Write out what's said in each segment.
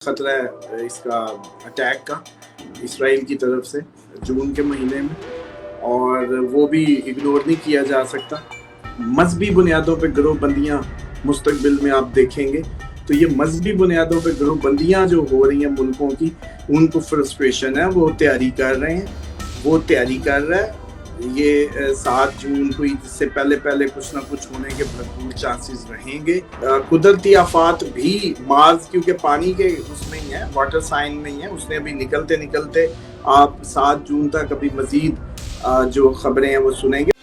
خطرہ ہے اس کا اٹیک کا اسرائیل کی طرف سے جون کے مہینے میں، اور وہ بھی اگنور نہیں کیا جا سکتا۔ مذہبی بنیادوں پہ گروہ بندیاں مستقبل میں آپ دیکھیں گے تو یہ مذہبی بنیادوں پہ گروہ بندیاں جو ہو رہی ہیں ملکوں کی، ان کو فرسٹریشن ہے، وہ تیاری کر رہے ہیں، وہ تیاری کر رہا ہے۔ یہ 7 جون ہوئی، جس سے پہلے کچھ نہ کچھ ہونے کے بھرپور چانسز رہیں گے۔ قدرتی آفات بھی مارس کیونکہ پانی کے اس میں ہی ہے، واٹر سائن میں ہی ہے، اس نے ابھی نکلتے آپ 7 جون تک ابھی مزید جو خبریں ہیں وہ سنیں گے۔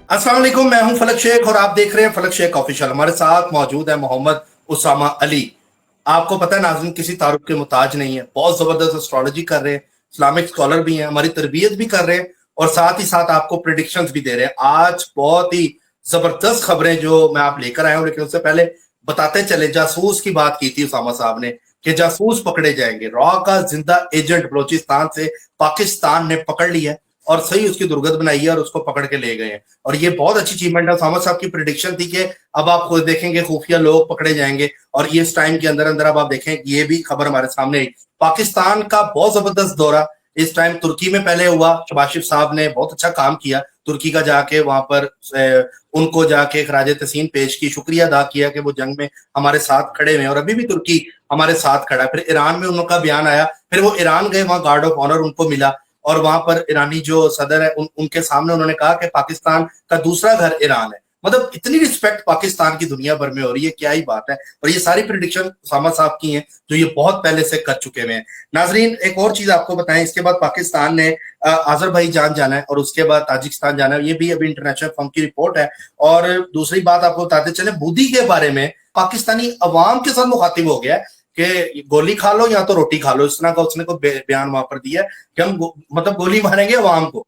السلام علیکم، میں ہوں فلک شیخ اور آپ دیکھ رہے ہیں فلک شیخ آفیشل۔ ہمارے ساتھ موجود ہے محمد اسامہ علی۔ آپ کو پتہ ہے ناظرین، کسی تعارف کے محتاج نہیں ہے، بہت زبردست اسٹرالوجی کر رہے ہیں، اسلامک اسکالر بھی ہیں، ہماری تربیت بھی کر رہے ہیں اور ساتھ ہی ساتھ آپ کو پریڈکشنز بھی دے رہے ہیں۔ آج بہت ہی زبردست خبریں جو میں آپ لے کر آیا ہوں، لیکن اس سے پہلے بتاتے چلے، جاسوس کی بات کی تھی اسامہ صاحب نے کہ جاسوس پکڑے جائیں گے۔ را کا زندہ ایجنٹ بلوچستان سے پاکستان نے پکڑ لیا ہے اور صحیح اس کی درگت بنائی ہے اور اس کو پکڑ کے لے گئے ہیں، اور یہ بہت اچھی اچیومنٹ ہے۔ اسامہ صاحب کی پریڈکشن تھی کہ اب آپ خود دیکھیں گے خفیہ لوگ پکڑے جائیں گے، اور یہ اس ٹائم کے اندر اب آپ دیکھیں یہ بھی خبر ہمارے سامنے آئی۔ پاکستان کا بہت زبردست دورہ اس ٹائم ترکی میں پہلے ہوا، شباشف صاحب نے بہت اچھا کام کیا ترکی کا، جا کے وہاں پر ان کو جا کے خراج تحسین پیش کی، شکریہ ادا کیا کہ وہ جنگ میں ہمارے ساتھ کھڑے ہوئے ہیں، اور ابھی بھی ترکی ہمارے ساتھ کھڑا ہے۔ پھر ایران میں ان کا بیان آیا، پھر وہ ایران گئے، وہاں گارڈ آف آنر ان کو ملا، اور وہاں پر ایرانی جو صدر ہے ان کے سامنے انہوں نے کہا کہ پاکستان کا دوسرا گھر ایران ہے۔ مطلب اتنی رسپیکٹ پاکستان کی دنیا بھر میں ہو رہی ہے، کیا ہی بات ہے۔ اور یہ ساری پریڈکشن اسامہ صاحب کی ہیں جو یہ بہت پہلے سے کر چکے ہوئے ہیں۔ ناظرین ایک اور چیز آپ کو بتائیں، اس کے بعد پاکستان نے آذربائیجان جانا ہے اور اس کے بعد تاجکستان جانا ہے، یہ بھی ابھی انٹرنیشنل فرم کی رپورٹ ہے۔ اور دوسری بات آپ کو بتاتے چلیں، مودی کے بارے میں پاکستانی عوام کے ساتھ مخاطب ہو گیا ہے کہ گولی کھا لو یا تو روٹی کھا لو، اس طرح کا اس نے کوئی بیان وہاں پر دیا ہے کہ ہم مطلب گولی ماریں گے عوام کو۔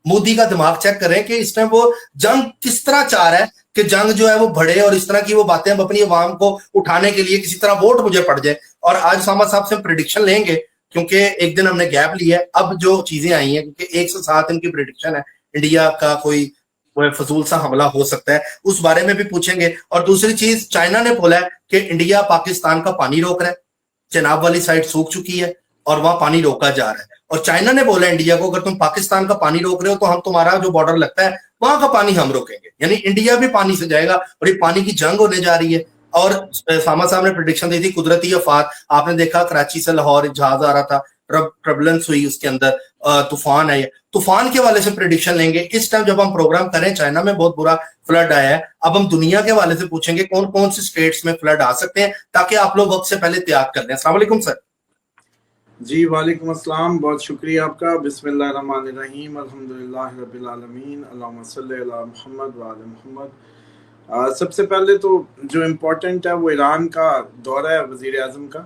مودی کا دماغ چیک کریں کہ اس ٹائم وہ جنگ کس طرح چاہ رہا ہے کہ جنگ جو ہے وہ بڑھے، اور اس طرح کی وہ باتیں اپنی عوام کو اٹھانے کے لیے کسی طرح ووٹ مجھے پڑ جائے۔ اور آج اسامہ صاحب سے ہم پریڈکشن لیں گے کیونکہ ایک دن ہم نے گیپ لیا ہے، اب جو چیزیں آئی ہیں کیونکہ 107 ان کی پریڈکشن ہے، انڈیا کا کوئی فضول سا حملہ ہو سکتا ہے، اس بارے میں بھی پوچھیں گے۔ اور دوسری چیز، چائنا نے بولا ہے کہ انڈیا پاکستان کا پانی روک رہا ہے، چناب والی سائڈ سوکھ چکی ہے اور وہاں پانی روکا جا رہا ہے، اور چائنا نے بولا انڈیا کو اگر تم پاکستان کا پانی روک رہے ہو تو ہم تمہارا جو بارڈر لگتا ہے وہاں کا پانی ہم روکیں گے، یعنی انڈیا بھی پانی سے جائے گا، اور یہ پانی کی جنگ ہونے جا رہی ہے۔ اور اسامہ صاحب نے پریڈکشن دی تھی قدرتی آفات، آپ نے دیکھا کراچی سے لاہور ایک جہاز آ رہا تھا، ٹربلنس ہوئی، اس کے اندر طوفان آئے، طوفان کے حوالے سے پریڈکشن لیں گے۔ اس ٹائم جب ہم پروگرام کریں، چائنا میں بہت برا فلڈ آیا ہے، اب ہم دنیا کے حوالے سے پوچھیں گے کون کون سے اسٹیٹس میں فلڈ آ سکتے ہیں، تاکہ آپ لوگ وقت سے پہلے تیار کر لیں۔ السلام علیکم سر۔ جی وعلیکم السلام، بہت شکریہ آپ کا۔ بسم اللہ الرحمن الرحیم، الحمدللہ رب العالمین، اللہم صلی علی محمد وعلی محمد۔ سب سے پہلے تو جو امپورٹنٹ ہے وہ ایران کا دورہ ہے وزیر اعظم کا،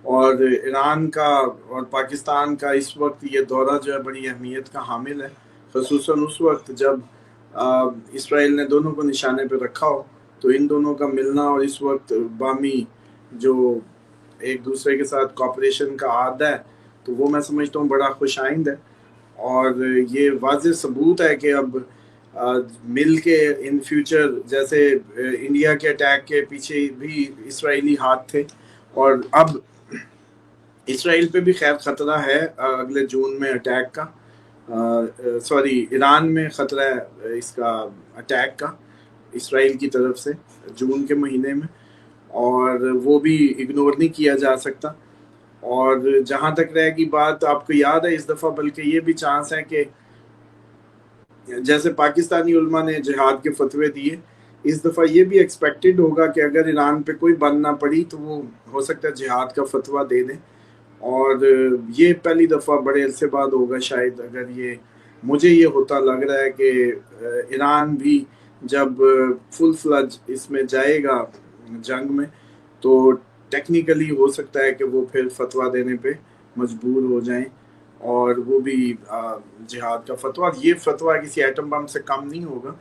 اور ایران کا اور پاکستان کا اس وقت یہ دورہ جو ہے بڑی اہمیت کا حامل ہے، خصوصاً اس وقت جب اسرائیل نے دونوں کو نشانے پہ رکھا ہو، تو ان دونوں کا ملنا اور اس وقت بامی جو ایک دوسرے کے ساتھ کوپریشن کا عہد ہے، تو وہ میں سمجھتا ہوں بڑا خوش آئند ہے، اور یہ واضح ثبوت ہے کہ اب مل کے ان فیوچر، جیسے انڈیا کے اٹیک کے پیچھے بھی اسرائیلی ہاتھ تھے، اور اب اسرائیل پہ بھی خیر خطرہ ہے اگلے جون میں اٹیک کا، ایران میں خطرہ ہے اس کا اٹیک کا اسرائیل کی طرف سے جون کے مہینے میں، اور وہ بھی اگنور نہیں کیا جا سکتا۔ اور جہاں تک رہے گی بات، آپ کو یاد ہے اس دفعہ بلکہ یہ بھی چانس ہے کہ جیسے پاکستانی علماء نے جہاد کے فتوے دیے، اس دفعہ یہ بھی ایکسپیکٹڈ ہوگا کہ اگر ایران پہ کوئی بند نہ پڑی تو وہ ہو سکتا ہے جہاد کا فتویٰ دے دیں، اور یہ پہلی دفعہ بڑے عرصے بعد ہوگا شاید، اگر یہ مجھے یہ ہوتا لگ رہا ہے کہ ایران بھی جب فل فلج اس میں جائے گا جنگ میں، تو ٹیکنیکلی ہو سکتا ہے کہ وہ پھر فتویٰ دینے پہ مجبور ہو جائیں، اور وہ بھی جہاد کا فتویٰ، یہ فتویٰ کسی ایٹم بم سے کم نہیں ہوگا۔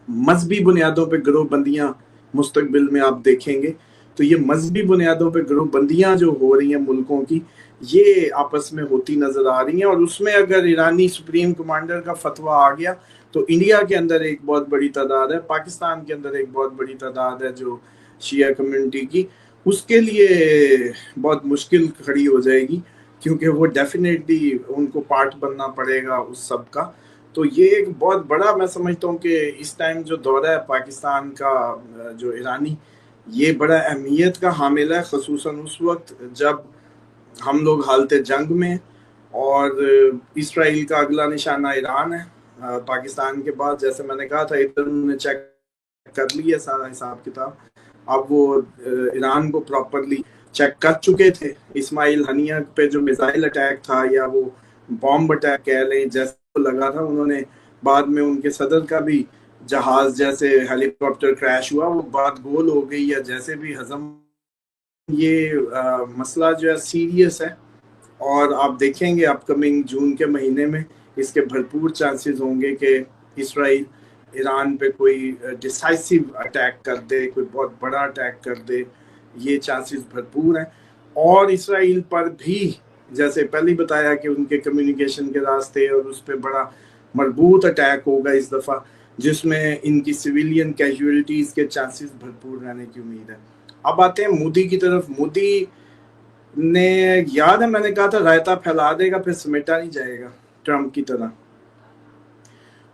مذہبی بنیادوں پہ گروہ بندیاں مستقبل میں آپ دیکھیں گے تو یہ مذہبی بنیادوں پہ گروہ بندیاں جو ہو رہی ہیں ملکوں کی، یہ آپس میں ہوتی نظر آ رہی ہیں. اور اس میں اگر ایرانی سپریم کمانڈر کا فتویٰ آ گیا تو انڈیا کے اندر ایک بہت بڑی تعداد ہے, پاکستان کے اندر ایک بہت بڑی تعداد ہے جو شیعہ کمیونٹی کی, اس کے لیے بہت مشکل کھڑی ہو جائے گی, کیونکہ وہ ڈیفینیٹلی ان کو پارٹ بننا پڑے گا اس سب کا. تو یہ ایک بہت بڑا, میں سمجھتا ہوں کہ اس ٹائم جو دورہ ہے پاکستان کا جو ایرانی, یہ بڑا اہمیت کا حامل ہے, خصوصاً اس وقت جب ہم لوگ حالت جنگ میں, اور اسرائیل کا اگلا نشانہ ایران ہے پاکستان کے بعد. جیسے میں نے کہا تھا, ادھر انہوں نے چیک کر لی ہے سارا حساب کتاب, اب وہ ایران کو پراپرلی چیک کر چکے تھے. اسماعیل ہنیہ پہ جو میزائل اٹیک تھا یا وہ بامب اٹیک کہہ لیں, جیسے لگا تھا, انہوں نے بعد میں ان کے صدر کا بھی جہاز جیسے ہیلی کاپٹر کریش ہوا, وہ بات گول ہو گئی یا جیسے بھی ہضم. یہ مسئلہ جو ہے سیریس ہے, اور آپ دیکھیں گے اپ کمنگ جون کے مہینے میں اس کے بھرپور چانسز ہوں گے کہ اسرائیل ایران پہ کوئی ڈیسائسو اٹیک کر دے, کوئی بہت بڑا اٹیک کر دے. یہ چانسز بھرپور ہیں. اور اسرائیل پر بھی جیسے پہلے بتایا کہ ان کے کمیونیکیشن کے راستے, اور اس پہ بڑا مربوط اٹیک ہوگا اس دفعہ, جس میں ان کی سویلین کیجویلٹیز کے چانسز بھرپور رہنے کی امید ہے. اب آتے ہیں مودی کی طرف. مودی نے, یاد ہے میں نے کہا تھا رائتا پھیلا دے گا پھر سمیٹا نہیں جائے گا ٹرمپ کی طرح.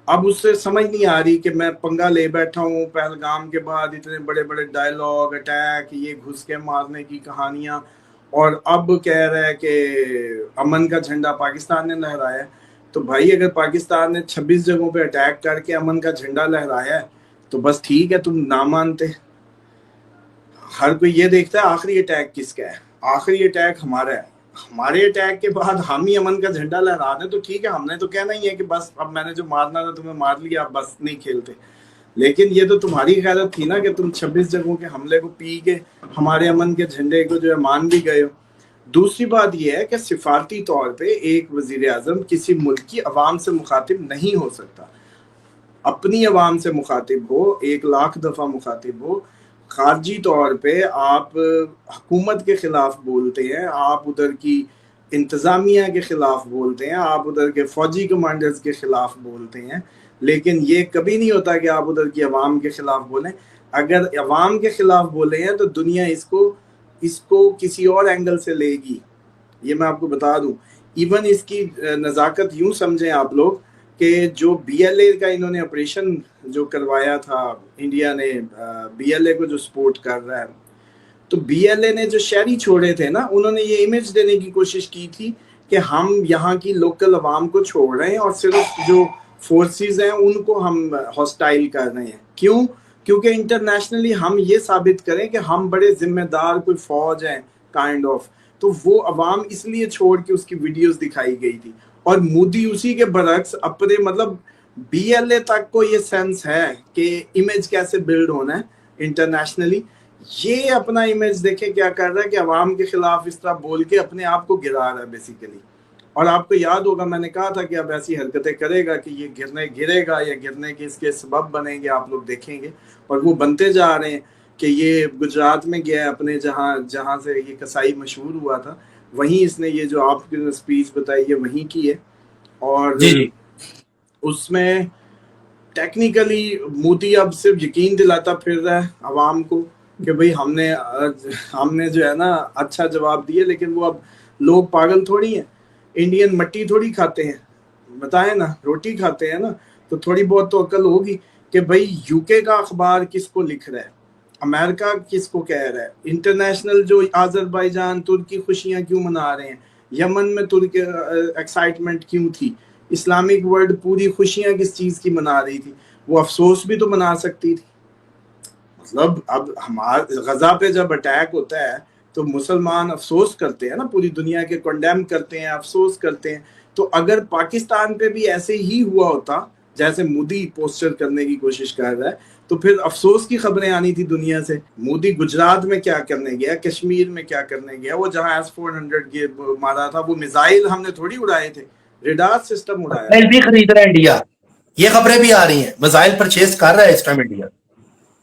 اب اس سے سمجھ نہیں آ رہی کہ میں پنگا لے بیٹھا ہوں پہلگام کے بعد, اتنے بڑے بڑے ڈائیلاگ, اٹیک, یہ گھس کے مارنے کی کہانیاں, اور اب کہہ رہا ہے کہ امن کا جھنڈا پاکستان نے لہرایا. تو بھائی اگر پاکستان نے 26 جگہوں پہ اٹیک کر کے امن کا جھنڈا لہرایا ہے تو بس ٹھیک ہے, تم نہ مانتے. ہر کوئی یہ دیکھتا ہے آخری اٹیک کس کا ہے, آخری اٹیک ہمارا ہے, ہمارے اٹیک کے بعد ہم ہی امن کا جھنڈا لہرا دیں تو ٹھیک ہے, ہم نے تو کہنا ہی ہے کہ بس اب میں نے جو مارنا تھا تمہیں مار لیا, اب بس نہیں کھیلتے. لیکن یہ تو تمہاری غیرت تھی نا کہ تم 26 جگہوں کے حملے کو پی کے ہمارے امن کے جھنڈے کو جو ہے مان بھی گئے ہو. دوسری بات یہ ہے کہ سفارتی طور پہ ایک وزیر اعظم کسی ملک کی عوام سے مخاطب نہیں ہو سکتا. اپنی عوام سے مخاطب ہو, 1,00,000 دفعہ مخاطب ہو. خارجی طور پہ آپ حکومت کے خلاف بولتے ہیں, آپ ادھر کی انتظامیہ کے خلاف بولتے ہیں, آپ ادھر کے فوجی کمانڈرز کے خلاف بولتے ہیں, لیکن یہ کبھی نہیں ہوتا کہ آپ ادھر کی عوام کے خلاف بولیں. اگر عوام کے خلاف بولے ہیں تو دنیا اس کو کسی اور اینگل سے لے گی, یہ میں آپ کو بتا دوں. ایون اس کی نزاکت یوں سمجھیں آپ لوگ کہ جو بی ایل اے کا انہوں نے آپریشن جو کروایا تھا, انڈیا نے بی ایل اے کو جو سپورٹ کر رہا ہے, تو بی ایل اے نے جو شہری چھوڑے تھے نا, انہوں نے یہ امیج دینے کی کوشش کی تھی کہ ہم یہاں کی لوکل عوام کو چھوڑ رہے ہیں اور صرف جو فورسز ہیں ان کو ہم ہاسٹائل کر رہے ہیں. کیوں؟ کیونکہ انٹرنیشنلی ہم یہ ثابت کریں کہ ہم بڑے ذمہ دار کوئی فوج ہیں کائنڈ آف. تو وہ عوام اس لیے چھوڑ کے اس کی ویڈیوز دکھائی گئی تھی. اور مودی اسی کے برعکس اپنے مطلب بی ایل اے تک کو یہ سینس ہے کہ امیج کیسے بلڈ ہونا ہے انٹرنیشنلی. یہ اپنا امیج دیکھیں کیا کر رہا ہے کہ عوام کے خلاف اس طرح بول کے اپنے آپ کو گرا رہا ہے بیسیکلی. اور آپ کو یاد ہوگا میں نے کہا تھا کہ اب ایسی حرکتیں کرے گا کہ یہ گرے گا یا گرنے کے اس کے سبب بنیں گے, آپ لوگ دیکھیں گے. اور وہ بنتے جا رہے ہیں کہ یہ گجرات میں گیا ہے اپنے جہاں سے یہ کسائی مشہور ہوا تھا, وہیں اس نے یہ جو آپ کی سپیچ بتائی ہے وہیں کی ہے. اور جی اس میں ٹیکنیکلی مودی اب صرف یقین دلاتا پھر رہا ہے عوام کو کہ بھئی ہم نے جو ہے نا اچھا جواب دیے, لیکن وہ اب لوگ پاگل تھوڑی ہیں, انڈین مٹی تھوڑی کھاتے ہیں, بتائیں نا روٹی کھاتے ہیں نا, تو تھوڑی بہت تو عقل ہوگی کہ بھئی یو کے کا اخبار کس کو لکھ رہا ہے, امریکہ کس کو کہہ رہا ہے, انٹرنیشنل جو آذربائیجان ترکی خوشیاں کیوں منا رہے ہیں, یمن میں ترکی ایکسائٹمنٹ کیوں تھی, اسلامک ورلڈ پوری خوشیاں کس چیز کی منا رہی تھی, وہ افسوس بھی تو منا سکتی تھی. مطلب اب غزہ پہ جب اٹیک ہوتا ہے تو مسلمان افسوس کرتے ہیں نا, پوری دنیا کے کنڈیم کرتے ہیں, افسوس کرتے ہیں. تو اگر پاکستان پہ بھی ایسے ہی ہوا ہوتا جیسے مودی پوسچر کرنے کی کوشش کر رہا ہے, تو پھر افسوس کی خبریں آنی تھی دنیا سے. مودی گجرات میں کیا کرنے گیا, کشمیر میں کیا کرنے گیا, وہ جہاں S-400 مارا تھا وہ میزائل ہم نے تھوڑی اڑائے تھے, ریڈار سسٹم اڑایا. بھی خرید رہا ہے انڈیا, یہ خبریں بھی آ رہی ہیں, میزائل پرچیز کر رہا ہے اس ٹائم انڈیا.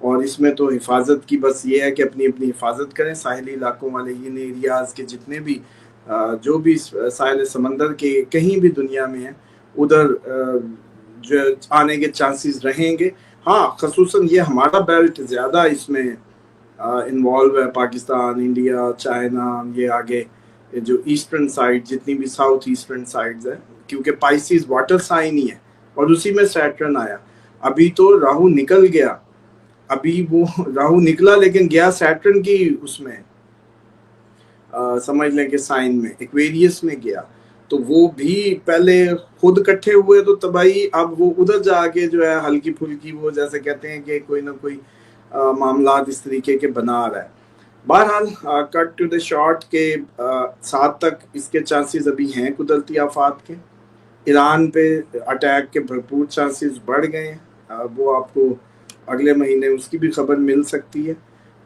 اور اس میں تو حفاظت کی بس یہ ہے کہ اپنی اپنی حفاظت کریں. ساحلی علاقوں والے ان ایریاز کے جتنے بھی جو بھی ساحل سمندر کے کہیں بھی دنیا میں ہیں ادھر جو آنے کے چانسز رہیں گے. ہاں خصوصاً یہ ہمارا بیلٹ زیادہ اس میں انوالو ہے, پاکستان, انڈیا, چائنا, یہ آگے جو ایسٹرن سائڈ جتنی بھی ساؤتھ ایسٹرن سائڈز ہیں, کیونکہ پائسیز واٹر سائن ہی ہے اور اسی میں سیٹرن آیا. ابھی تو راہو نکل گیا, ابھی وہ راہو نکلا لیکن گیا سیٹرن کی اس میں سمجھ لیں کہ سائن میں ایکویریس میں گیا. تو وہ بھی پہلے خود کٹھے ہوئے تو تباہی, اب وہ ادھر جا کے جو ہے ہلکی پھلکی وہ جیسے کہتے ہیں کہ کوئی نہ کوئی معاملات اس طریقے کے بنا رہا ہے. بہرحال کٹ ٹو دا شارٹ کے 7 تک اس کے چانسز ابھی ہیں قدرتی آفات کے. ایران پہ اٹیک کے بھرپور چانسز بڑھ گئے ہیں, وہ آپ کو اگلے مہینے اس کی بھی خبر مل سکتی ہے.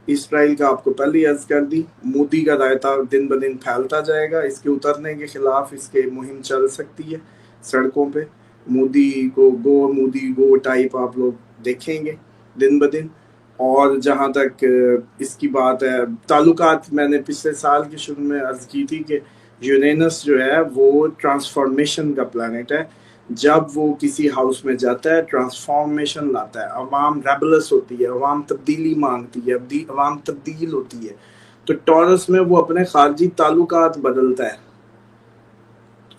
اسرائیل کا آپ کو پہلے ہی عرض کر دی, مودی کا رائتا دن بدن پھیلتا جائے گا, اس کے اترنے کے خلاف اس کے مہم چل سکتی ہے سڑکوں پہ. مودی گو ٹائپ آپ لوگ دیکھیں گے دن بدن. اور جہاں تک اس کی بات ہے تعلقات, میں نے پچھلے سال کے شروع میں عرض کی تھی کہ یورینس جو ہے وہ ٹرانسفارمیشن کا پلانٹ ہے. جب وہ کسی ہاؤس میں جاتا ہے ٹرانسفارمیشن لاتا ہے, عوام ریبلس ہوتی ہے, عوام تبدیلی مانگتی ہے, عوام تبدیل ہوتی ہے. تو ٹورس میں وہ اپنے خارجی تعلقات بدلتا ہے.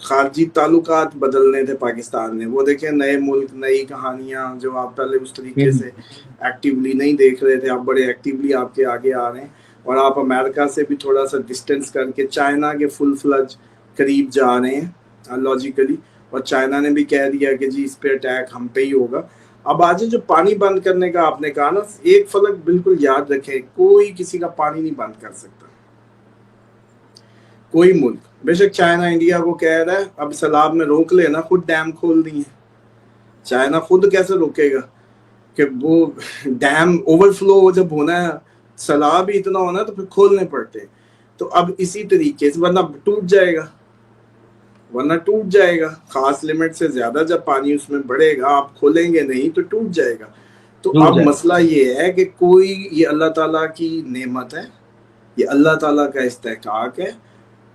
خارجی تعلقات بدلنے تھے پاکستان نے, وہ دیکھیں نئے ملک نئی کہانیاں جو آپ پہلے اس طریقے سے ایکٹیولی نہیں دیکھ رہے تھے, آپ بڑے ایکٹیولی آپ کے آگے آ رہے ہیں. اور آپ امریکہ سے بھی تھوڑا سا ڈسٹینس کر کے چائنا کے فل فلج قریب جا رہے ہیں لاجیکلی. اور چائنا نے بھی کہہ دیا کہ جی اس پہ اٹیک ہم پہ ہی ہوگا. اب آج جو پانی بند کرنے کا آپ نے کہا نا, ایک فلک بالکل یاد رکھیں, کوئی کسی کا پانی نہیں بند کر سکتا, کوئی ملک. بے شک چائنا انڈیا کو کہہ رہا ہے اب سیلاب میں روک لے نا, خود ڈیم کھول دیے. چائنا خود کیسے روکے گا کہ وہ ڈیم اوور فلو جب ہونا ہے, سیلاب ہی اتنا ہونا ہے تو پھر کھولنے پڑتے ہیں. تو اب اسی طریقے سے ورنہ ٹوٹ جائے گا, خاص لمٹ سے زیادہ جب پانی اس میں بڑھے گا آپ کھولیں گے نہیں تو ٹوٹ جائے گا. تو اب مسئلہ یہ ہے کہ یہ اللہ تعالیٰ کی نعمت ہے, یہ اللہ تعالیٰ کا استحقاق ہے.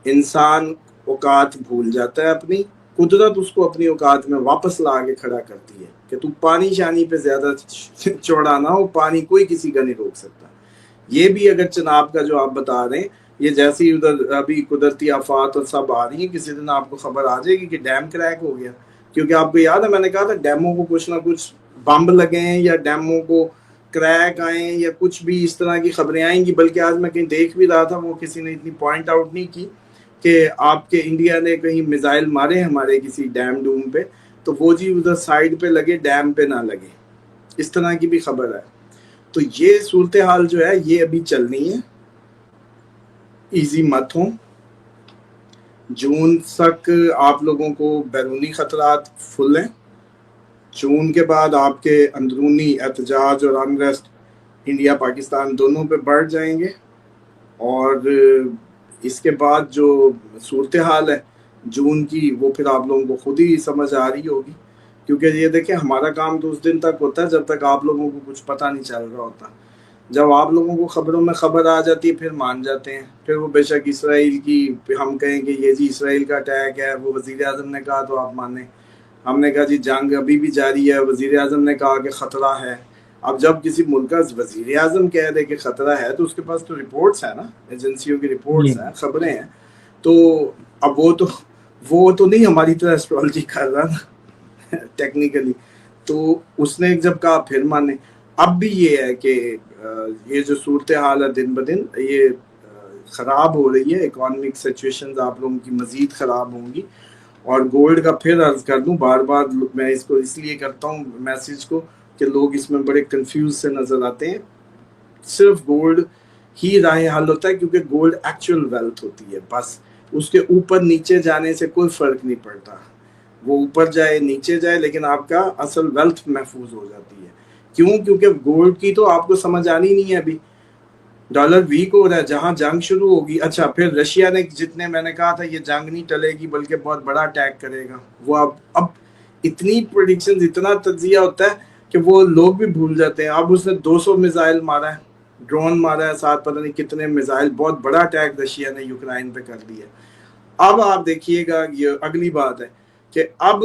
انسان اوقات بھول جاتا ہے اپنی, قدرت اس کو اپنی اوقات میں واپس لا کے کھڑا کرتی ہے کہ تو پانی شانی پہ زیادہ چوڑا نہ ہو, پانی کوئی کسی کا نہیں روک سکتا. یہ بھی اگر چناب کا جو آپ بتا رہے ہیں, یہ جیسی ادھر ابھی قدرتی آفات اور سب آ رہی ہیں, کسی دن آپ کو خبر آ جائے گی کہ ڈیم کریک ہو گیا. کیونکہ آپ کو یاد ہے میں نے کہا تھا ڈیموں کو کچھ نہ کچھ بمب لگے ہیں یا ڈیموں کو کریک آئیں یا کچھ بھی اس طرح کی خبریں آئیں گی. بلکہ آج میں کہیں دیکھ بھی رہا تھا, وہ کسی نے اتنی پوائنٹ آؤٹ نہیں کی کہ آپ کے انڈیا نے کہیں میزائل مارے ہمارے کسی ڈیم ڈوم پہ, تو وہ جی ادھر سائڈ پہ لگے, ڈیم پہ نہ لگے. اس طرح کی بھی خبر ہے. تو یہ صورتحال جو ہے یہ ابھی چلنی ہے, ایزی مت ہوں. جون تک آپ لوگوں کو بیرونی خطرات فل ہیں. جون کے بعد آپ کے اندرونی احتجاج اور انریسٹ انڈیا پاکستان دونوں پہ بڑھ جائیں گے. اور اس کے بعد جو صورتحال ہے جون کی وہ پھر آپ لوگوں کو خود ہی سمجھ آ رہی ہوگی. کیونکہ یہ دیکھیں ہمارا کام تو اس دن تک ہوتا ہے جب تک آپ لوگوں کو کچھ پتہ نہیں چل رہا ہوتا. جب آپ لوگوں کو خبروں میں خبر آ جاتی ہے پھر مان جاتے ہیں. پھر وہ بے شک اسرائیل کی ہم کہیں کہ یہ جی اسرائیل کا اٹیک ہے, وہ وزیر اعظم نے کہا تو آپ مانیں. ہم نے کہا جی جنگ ابھی بھی جاری ہے, وزیر اعظم نے کہا کہ خطرہ ہے. اب جب کسی ملک کا وزیر اعظم کہہ دے کہ خطرہ ہے تو اس کے پاس تو رپورٹس ہیں نا, ایجنسیوں کی رپورٹس ہیں, خبریں ہیں. تو اب وہ تو نہیں ہماری طرح ایسٹرالوجی کر رہا نا ٹیکنیکلی. تو اس نے جب کہا پھر مانے. اب بھی یہ ہے کہ یہ جو صورتحال ہے دن بدن یہ خراب ہو رہی ہے, اکانومک سچویشنز آپ لوگوں کی مزید خراب ہوں گی. اور گولڈ کا پھر عرض کر دوں, بار بار میں اس کو اس لیے کرتا ہوں میسیج کو کہ لوگ اس میں بڑے کنفیوز سے نظر آتے ہیں. صرف گولڈ ہی راہ حل ہوتا ہے کیونکہ گولڈ ایکچوئل ویلتھ ہوتی ہے, بس اس کے اوپر نیچے جانے سے کوئی فرق نہیں پڑتا. وہ اوپر جائے نیچے جائے لیکن آپ کا اصل ویلتھ محفوظ ہو جاتی ہے. کیوں؟ کیونکہ گولڈ کی تو آپ کو سمجھ آنی نہیں ہے. ابھی ڈالر ویک ہو رہا ہے, جہاں جنگ شروع ہوگی. اچھا پھر رشیا نے جتنے میں نے کہا تھا یہ جنگ نہیں ٹلے گی بلکہ بہت بڑا اٹیک کرے گا, وہ اب اتنی پریڈکشنز اتنا تجزیہ ہوتا ہے کہ وہ لوگ بھی بھول جاتے ہیں. اب اس نے 200 میزائل مارا ہے, ڈرون مارا ہے, ساتھ پتہ نہیں کتنے میزائل, بہت بڑا اٹیک رشیا نے یوکرائن پہ کر دیا. اب آپ دیکھیے گا, یہ اگلی بات ہے کہ اب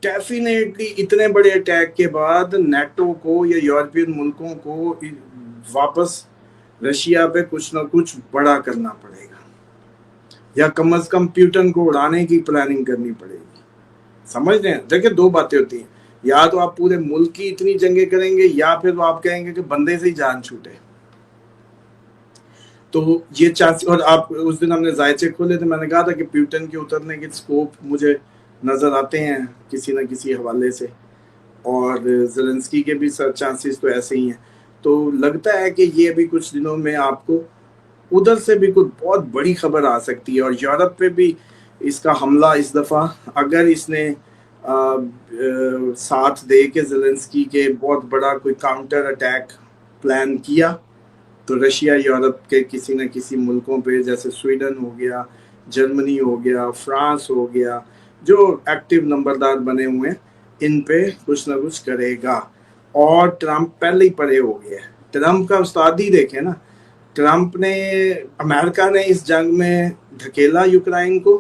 ڈیفینیٹلی اتنے بڑے اٹیک کے بعد نیٹو کو یا یورپین ملکوں کو واپس رشیا پہ کچھ نہ کچھ بڑا کرنا پڑے گا, یا کم از کم پیوٹن کو اڑانے کی پلاننگ کرنی پڑے گی. سمجھ رہے ہیں؟ دیکھیں دو باتیں ہوتی ہیں, یا تو آپ پورے ملک کی اتنی جنگیں کریں گے, یا پھر آپ کہیں گے کہ بندے سے ہی جان چھوٹے. تو یہ چانس, اور آپ اس دن ہم نے ذائچے کھولے تھے, میں نے کہا تھا کہ پیوٹن کے اترنے کے سکوپ مجھے نظر آتے ہیں کسی نہ کسی حوالے سے, اور زیلنسکی کے بھی سر چانسز تو ایسے ہی ہیں. تو لگتا ہے کہ یہ بھی کچھ دنوں میں آپ کو ادھر سے بھی کوئی بہت بڑی خبر آ سکتی ہے, اور یورپ پہ بھی اس کا حملہ اس دفعہ اگر اس نے ساتھ دے کے زیلنسکی کے بہت بڑا کوئی کاؤنٹر اٹیک پلان کیا, تو رشیا یورپ کے کسی نہ کسی ملکوں پہ, جیسے سویڈن ہو گیا, جرمنی ہو گیا, فرانس ہو گیا, جو ایکٹیو نمبردار بنے ہوئے ہیں, ان پہ کچھ نہ کچھ کرے گا. اور ٹرمپ پہلے ہی پڑے ہو گیا ہے. ٹرمپ کا استاد ہی دیکھیں نا, ٹرمپ نے, امریکہ نے اس جنگ میں دھکیلا یوکرائن کو,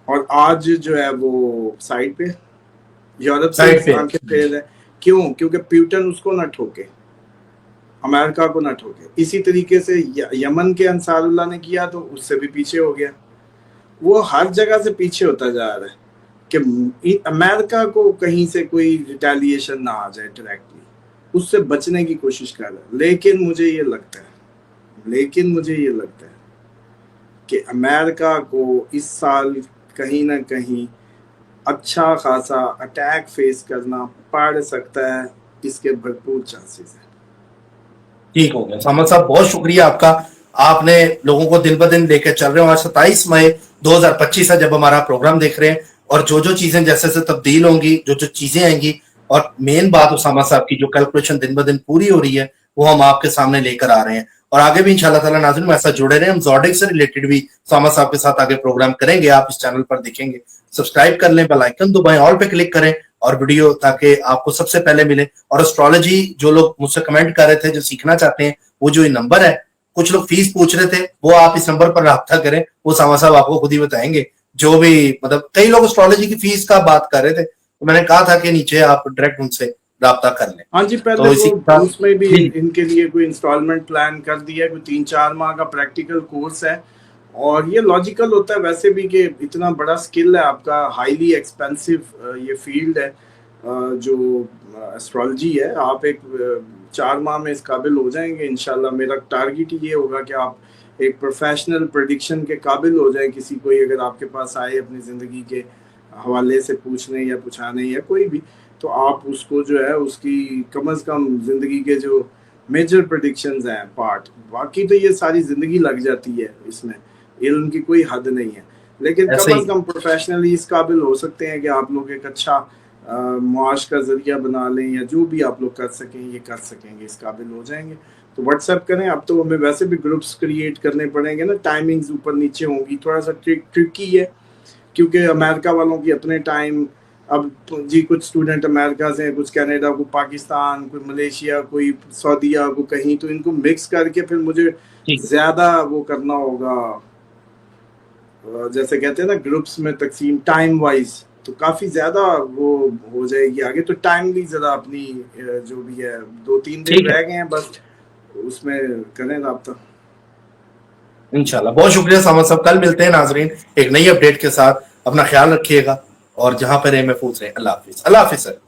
اور آج جو ہے وہ سائڈ پہ یورپ سے آنکھیں پھیر ہے. کیوں؟ کیونکہ پیوٹن اس کو نہ ٹھوکے, امریکہ کو نہ ٹھوکے. اسی طریقے سے یمن کے انصار اللہ نے کیا تو اس سے بھی پیچھے ہو گیا. وہ ہر جگہ سے پیچھے ہوتا جا رہا ہے کہ امریکہ کو کہیں سے کوئی ریٹیلیشن نہ آ جائے ڈائریکٹلی, اس سے بچنے کی کوشش کر رہا ہے. لیکن مجھے یہ لگتا ہے کہ امریکہ کو اس سال کہیں نہ کہیں اچھا خاصا اٹیک فیس کرنا پڑ سکتا ہے, اس کے بھرپور چانسز ہیں. ٹھیک ہو گیا سامد صاحب, بہت شکریہ آپ کا. آپ نے لوگوں کو دن بدن لے کے چل رہے ہیں. آج 27 مئی 2025 ہے جب ہمارا پروگرام دیکھ رہے ہیں, اور جو چیزیں جیسے سے تبدیل ہوں گی, جو چیزیں آئیں گی, اور مین بات اسامہ صاحب کی جو کیلکولیشن دن بدن پوری ہو رہی ہے, وہ ہم آپ کے سامنے لے کر آ رہے ہیں. اور آگے بھی انشاءاللہ تعالیٰ ناظرین ایسا جڑے رہے, ہم زوڈک سے ریلیٹڈ بھی اسامہ صاحب کے ساتھ آگے پروگرام کریں گے. آپ اس چینل پر دیکھیں گے, سبسکرائب کر لیں, بیل آئیکن دبائیں, آل پہ کلک کریں, اور ویڈیو تاکہ آپ کو سب سے پہلے ملے. اور اسٹرالوجی جو لوگ مجھ سے کمنٹ کر رہے تھے, جو سیکھنا چاہتے ہیں, وہ جو یہ نمبر ہے, کچھ لوگ فیس پوچھ رہے تھے, وہ آپ اس نمبر پر رابطہ کریں, وہ اسامہ صاحب آپ کو خود ہی بتائیں گے. جو بھی مطلب کئی لوگ اسٹرالوجی کی فیس کا بات کر رہے تھے, تو میں نے کہا تھا کہ نیچے آپ ڈائریکٹ ان سے رابطہ کر لیں. ہاں جی, پہلے وہ اس میں بھی ان کے لیے کوئی انسٹالمنٹ پلان کر دیا, کوئی 3-4 ماہ کا پریکٹیکل کورس ہے. اور یہ لاجیکل ہوتا ہے ویسے بھی کہ اتنا بڑا سکل ہے آپ کا, ہائیلی ایکسپینسو یہ فیلڈ ہے جو اسٹرالوجی ہے. آپ ایک 4 ماہ میں اس قابل ہو جائیں گے انشاءاللہ. میرا ٹارگیٹ یہ ہوگا کہ آپ ایک پروفیشنل پریڈکشن کے قابل ہو جائیں. کسی کوئی اگر آپ کے پاس آئے اپنی زندگی کے حوالے سے پوچھنے یا پوچھانے یا کوئی بھی, تو آپ اس کو جو ہے اس کی کم از کم زندگی کے جو میجر پریڈکشنز ہیں پارٹ, باقی تو یہ ساری زندگی لگ جاتی ہے اس میں, علم کی کوئی حد نہیں ہے. لیکن کم از کم پروفیشنلی اس قابل ہو سکتے ہیں کہ آپ لوگ ایک اچھا معاش کا ذریعہ بنا لیں, یا جو بھی آپ لوگ کر سکیں یہ کر سکیں گے, اس قابل ہو جائیں گے. تو واٹس ایپ کریں. اب تو ہمیں ویسے بھی گروپس کریٹ کرنے پڑیں گے نا, ٹائمنگز اوپر نیچے ہوں گی, تھوڑا سا ٹرکی ہے کیونکہ امریکہ والوں کی اپنے ٹائم, اب جی کچھ اسٹوڈنٹ امریکہ سے ہیں, کچھ کینیڈا, کوئی پاکستان, کوئی ملیشیا, کوئی سعودیہ, کو کہیں, تو ان کو مکس کر کے پھر مجھے زیادہ وہ کرنا ہوگا, جیسے کہتے ہیں نا گروپس میں تقسیم ٹائم وائز, تو کافی زیادہ وہ ہو جائے گی آگے. تو ٹائملی ذرا اپنی جو بھی ہے 2-3 دن رہ گئے ہیں بس, اس میں کریں رابطہ انشاءاللہ. بہت شکریہ سامد صاحب, کل ملتے ہیں ناظرین ایک نئی اپڈیٹ کے ساتھ. اپنا خیال رکھیے گا, اور جہاں پہ رہے محفوظ رہیں. اللہ حافظ. اللہ حافظ سر.